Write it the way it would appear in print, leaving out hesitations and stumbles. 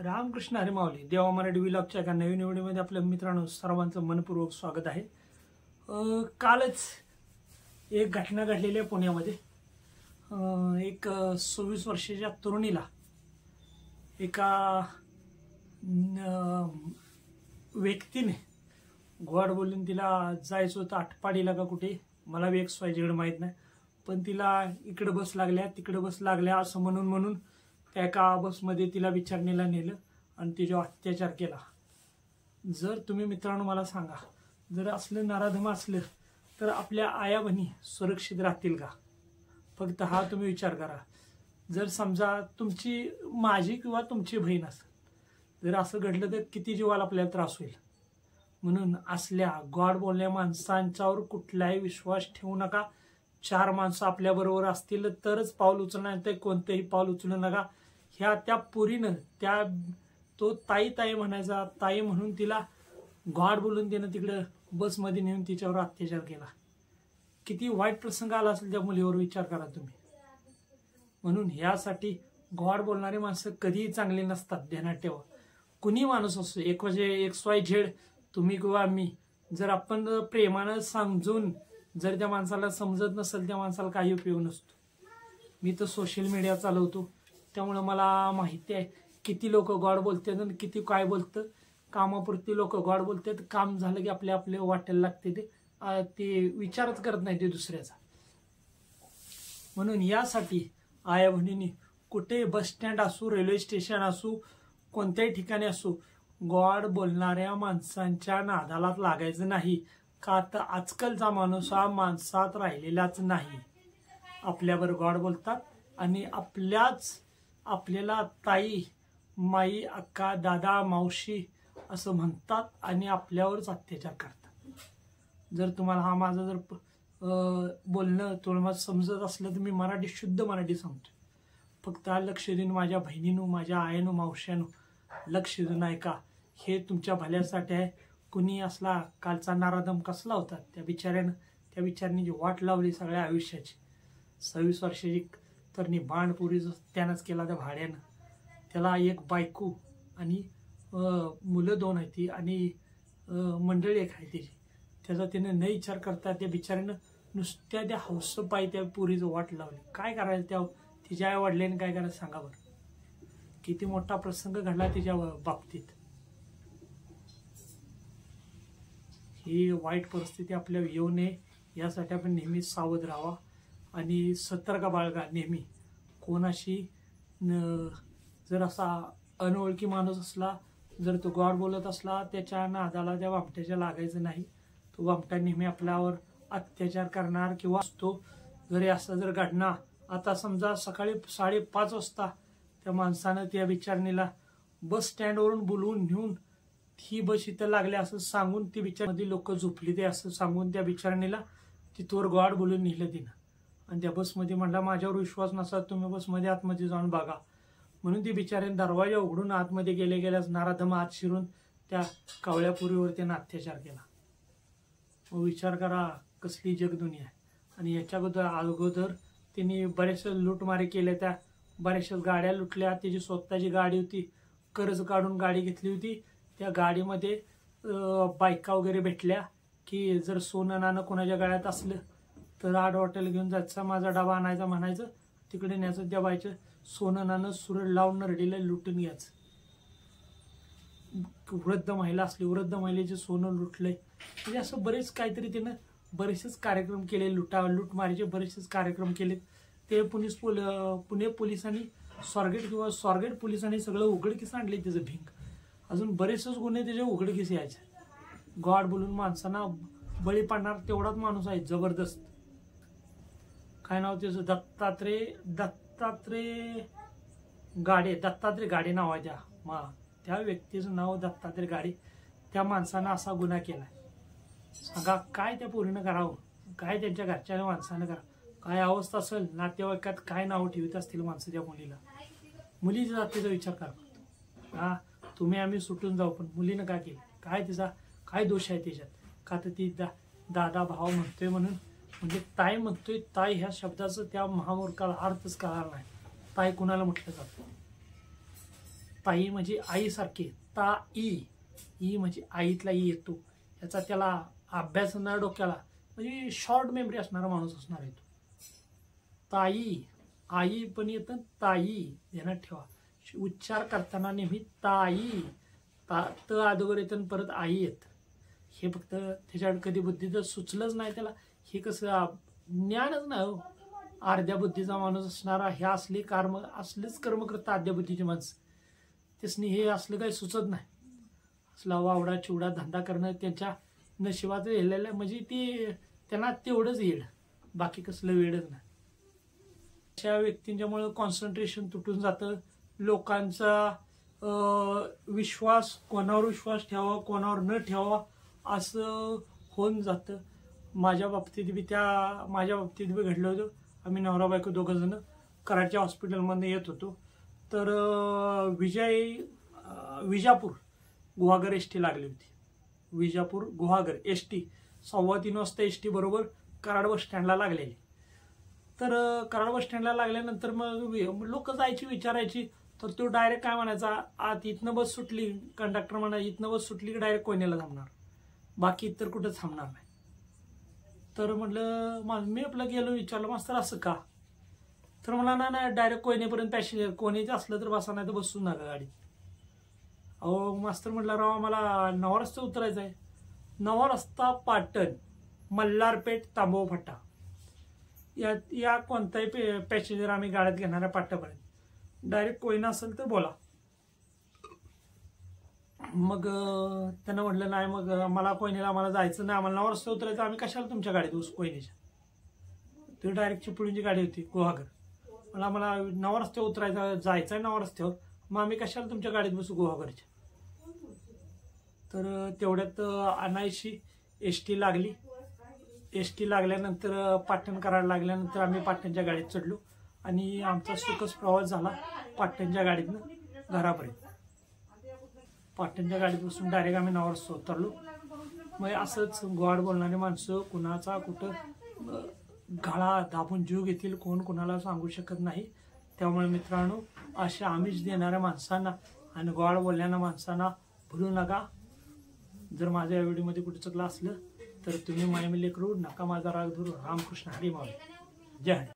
रामकृष्ण हरी माऊली देवा मराठी व्लॉगच्या एका नवीन व्हिडिओमध्ये आपल्या मित्रांनो सर्वांचं मनपूर्वक स्वागत आहे। कालच एक घटना घडलेली आहे पुण्यामध्ये। एक 26 वर्षाच्या तरुणीला एका व्यक्तीने गोड बोलून तिला जायचं होतं आटपाडीला का कुठे मला बी एक्स वाय झेड माहीत नाही, पण तिला इकडे बस लागल्या तिकडे बस लागल्या असं म्हणून त्या एका बसमध्ये तिला विचारणीला नेलं आणि तिच्यावर अत्याचार केला। जर तुम्ही मित्रांनो मला सांगा, जर असलं नराधम असलं तर आपल्या आया बहिणी सुरक्षित राहतील का? फक्त हा तुम्ही विचार करा। जर समजा तुमची माझी किंवा तुमची बहीण असेल, जर असं घडलं तर किती जीवाला आपल्याला त्रास होईल। म्हणून असल्या गॉड बोलल्या माणसांच्यावर कुठलाही विश्वास ठेवू नका। 4 माणसं आपल्या बरोबर असतील तरच पाऊल उचलणार, तर कोणतेही पाऊल उचलू नका। ह्या त्या पुरीनं तो ताई म्हणायचा, ताई म्हणून तिला गॉड बोलून त्यानं तिकडं बसमध्ये नेऊन तिच्यावर अत्याचार केला। किती वाईट प्रसंग आला असेल त्या मुलीवर, विचार करा तुम्ही। म्हणून ह्यासाठी गॉड बोलणारे माणसं कधीही चांगली नसतात, ध्यानात ठेवा। कुणी माणूस असो, एक्स वाय झेड, तुम्ही किंवा मी, जर आपण प्रेमानं समजून जर त्या माणसाला समजत नसेल त्या माणसाला काही उपयोग नसतो। मी तर सोशल मीडिया चालवतो, त्यामुळे मला माहिती आहे किती लोक गॉड बोलतात आणि किती काय बोलतं। कामापुरती लोक गॉड बोलतात, काम झालं की आपले वाटायला लागते, ते विचारच करत नाही ते दुसऱ्याचा। म्हणून यासाठी आया बहिणींनी कुठे बस स्टँड असू, रेल्वे स्टेशन असू, कोणत्याही ठिकाणी असू, गॉड बोलणाऱ्या माणसांच्या नादाला लागायचं नाही। का तर आजकालचा माणूस हा माणसात राहिलेलाच नाही। आपल्यावर गॉड बोलतात आणि आपल्याला ताई, माई, अक्का, दादा, मावशी असं म्हणतात आणि आपल्यावरच अत्याचार करतात। जर तुम्हाला हा माझं जर बोलणं तुम्हाला समजत असलं तर मी शुद्ध मराठी सांगतो। फक्त लक्ष देऊन माझ्या बहिणीनं, माझ्या आईनं, मावश्यानं लक्ष देऊन ऐका, हे तुमच्या भल्यासाठी आहे। कुणी असला कालचा नाराधम कसला होता, त्या बिचाऱ्याने जी वाट लावली सगळ्या आयुष्याची। 26 वर्षाची तरणी बाणपुरी त्यानंच केला त्या भाड्यानं। त्याला एक बायको आणि मुलं 2 आहेत ती, आणि मंडळी एक आहे त्याची। त्याचा त्याने न विचार करता त्या बिचाऱ्यानं नुसत्या त्या हौसपायी त्या पुरीचं वाट लावली। काय करायचं तिच्या आई वडिलांनी, काय करायचं सांगा बरं। किती मोठा प्रसंग घडला तिच्या बाबतीत। ही वाईट परिस्थिती आपल्याला येऊ नये यासाठी आपण नेहमी सावध राहावा आणि सतर्क बाळगा नेहमी। कोणाशी जर असा अनोळखी माणूस असला, जर तो गॉड बोलत असला, त्याच्या नादाला त्या बामट्याच्या लागायचं नाही। तो बामटा नेहमी आपल्यावर अत्याचार करणार किंवा असतो। जरी असं जर घडणार, आता समजा सकाळी 5:30 वाजता त्या माणसानं त्या विचारणीला बस स्टँडवरून बोलवून नेऊन ही बस इथं लागली असं सांगून, ती बिचारमध्ये लोक झोपली ते असं सांगून त्या बिचारणीला तिथवर गॉड बोलून नेलं तिनं। आणि त्या बसमध्ये म्हणला माझ्यावर विश्वास नसा तुम्ही बसमध्ये आतमध्ये जाऊन बघा, म्हणून ती बिचाऱ्याने दरवाजा उघडून आतमध्ये गेल्याच नाराधम आत शिरून त्या कावळ्यापुरीवर त्यानं अत्याचार केला। मग विचार करा कसली जगदुनिया आहे। आणि याच्या अगोदर त्यांनी बरेचसे लूटमारे केले, त्या बऱ्याचशा गाड्या लुटल्या। त्याची स्वतःची गाडी होती, कर्ज काढून गाडी घेतली होती। त्या गाडीमध्ये बायका वगैरे भेटल्या की जर सोनं नाणं कोणाच्या गळ्यात असलं तर आड हॉटेल घेऊन जायचं, माझा डबा आणायचा म्हणायचं, तिकडे न्यायचं, त्या बायचं सोनं नाणं सुरड लावून नरडीला लुटून घ्यायचं। वृद्ध महिला असली, वृद्ध महिलेचे सोनं लुटलंय, म्हणजे असं बरेच काहीतरी त्यानं बरेचसेच कार्यक्रम केले, लूटमारीचे बरेचसेच कार्यक्रम केले। ते पुणे पोलिसांनी स्वारगेट पोलिसांनी सगळं उघडकीस आणले त्याचं भिंग। अजून बरेचसेच गुन्हे त्याचे उघडकीस यायचे। गॉड बोलून माणसांना बळी पाडणार तेवढाच माणूस आहे जबरदस्त। काय नाव त्याचं, दत्तात्रय गाडे नाव आहे त्या व्यक्तीचं नाव दत्तात्रय गाडे। त्या माणसानं असा गुन्हा केलाय। सांगा काय त्या पोरीनं करावं, काय त्यांच्या घरच्या माणसानं करावं, काय अवस्था असेल, नातेवाईकात काय नाव ठेवत असतील माणसं त्या मुलीला। मुलीच्या जातीचा विचार करा। हा तुम्ही आम्ही सुटून जाऊ, पण मुलीनं काय केलं, काय तिचा काय दोष आहे त्याच्यात? का तर ती दादा भाव म्हणतोय म्हणून, म्हणजे ताई म्हणतोय, ताई ह्या शब्दाचं त्या महामूर्खाला अर्थच कळणार नाही। ताई कुणाला म्हटलं जातं? ताई म्हणजे आईसारखी, ताई, ई म्हणजे आईतला ई येतो, याचा त्याला अभ्यास ना डोक्याला, म्हणजे शॉर्ट मेमरी असणारा माणूस असणार आहे तो. ताई, आई पण येतं, ताई ध्यानात ठेवा. उच्चार करताना नेहमी ताई, त अगोदर येतं परत आई येत. हे फक्त त्याच्याकडे कधी बुद्धीचं सुचलंच नाही त्याला. हे कसं ज्ञानच नाही हो. अर्ध्या बुद्धीचा माणूस असणारा हे असलेच कर्म करतं अर्ध्या बुद्धीची माणसं. त्यासनी हे असलं काही सुचत नाही. असला वावडा चिवडा धंदा करणं त्यांच्या नशिबाचं हेलेलं, म्हणजे ते त्यांना तेवढंच येड, बाकी कसलं वेळच नाही. अशा व्यक्तींच्यामुळं कॉन्सन्ट्रेशन तुटून जातं. लोकांचा विश्वास, कोणावर विश्वास ठेवावा कोणावर न ठेवावा असं होऊन जातं. माझ्या बाबतीत बी घडलं होतं. आम्ही नवरा बायको दोघं जण कराडच्या हॉस्पिटलमध्ये येत होतो. तर विजापूर गुहागर एस टी लागली होती. विजापूर गुहागर एस टी 3:15 वाजता एस टी बरोबर कराड बस स्टँडला लागलेली. तर कराड बस स्टँडला लागल्यानंतर मग लोक जायची विचारायची. तर तो डायरेक्ट काय म्हणायचा, आत इथनं बस सुटली, कंडक्टर म्हणायचा इथनं बस सुटली की डायरेक्ट कोयनेला थांबणार, बाकी इतर कुठं थांबणार नाही. तर म्हटलं मी आपलं गेलो, विचारलं मास्तर असं का? तर मला नाही डायरेक्ट कोयनेपर्यंत पॅसेंजर कोणीच असलं तर बसा, नाही तर बसू नका गाडी. अहो मास्तर म्हटलं राव मला नवा रस्ता उतरायचा आहे. नवा रस्ता पाटण, मल्हारपेठ, तांबवा फाटा या कोणताही पॅसेंजर आम्ही गाड्यात घेणाऱ्या पाट्यापर्यंत. डायरेक्ट कोयना असेल तर बोला. मग त्यांना म्हटलं नाही, मग मला कोयनेला आम्हाला जायचं नाही, आम्हाला नवा रस्ता उतरायचं, आम्ही कशाला तुमच्या गाडीत बसू कोयनेच्या. ती डायरेक्ट चिपळूणची गाडी होती गुहागर. मला नवा रस्त्यावर उतरायचं, जायचं आहे नवा रस्त्यावर, मग आम्ही कशाला तुमच्या गाडीत बसू गुहागरच्या. तर तेवढ्यात अनायशी एस टी लागली. एस टी लागल्यानंतर पाटण करायला लागल्यानंतर आम्ही पाटणच्या गाडीत चढलो आणि आमचा सुखच प्रवास झाला पाटणच्या गाडीतनं घरापर्यंत. पाटणच्या गाडीत बसून डायरेक्ट आम्ही नवा रस्ता उतरलो. मग असंच गोड बोलणारे माणसं कुणाचा कुठं गळा दाबून जीव घेतील कोण कुणाला सांगू शकत नाही. त्यामुळे मित्रांनो, अशा आमिष देणाऱ्या माणसांना आणि गोड बोलणाऱ्या माणसांना भुलू नका. जर माझ्या या व्हिडिओमध्ये कुठे चुकलं असलं तर तुम्ही मायमिले करू नका, माझा राग धरू. रामकृष्ण हरी माऊली. जय.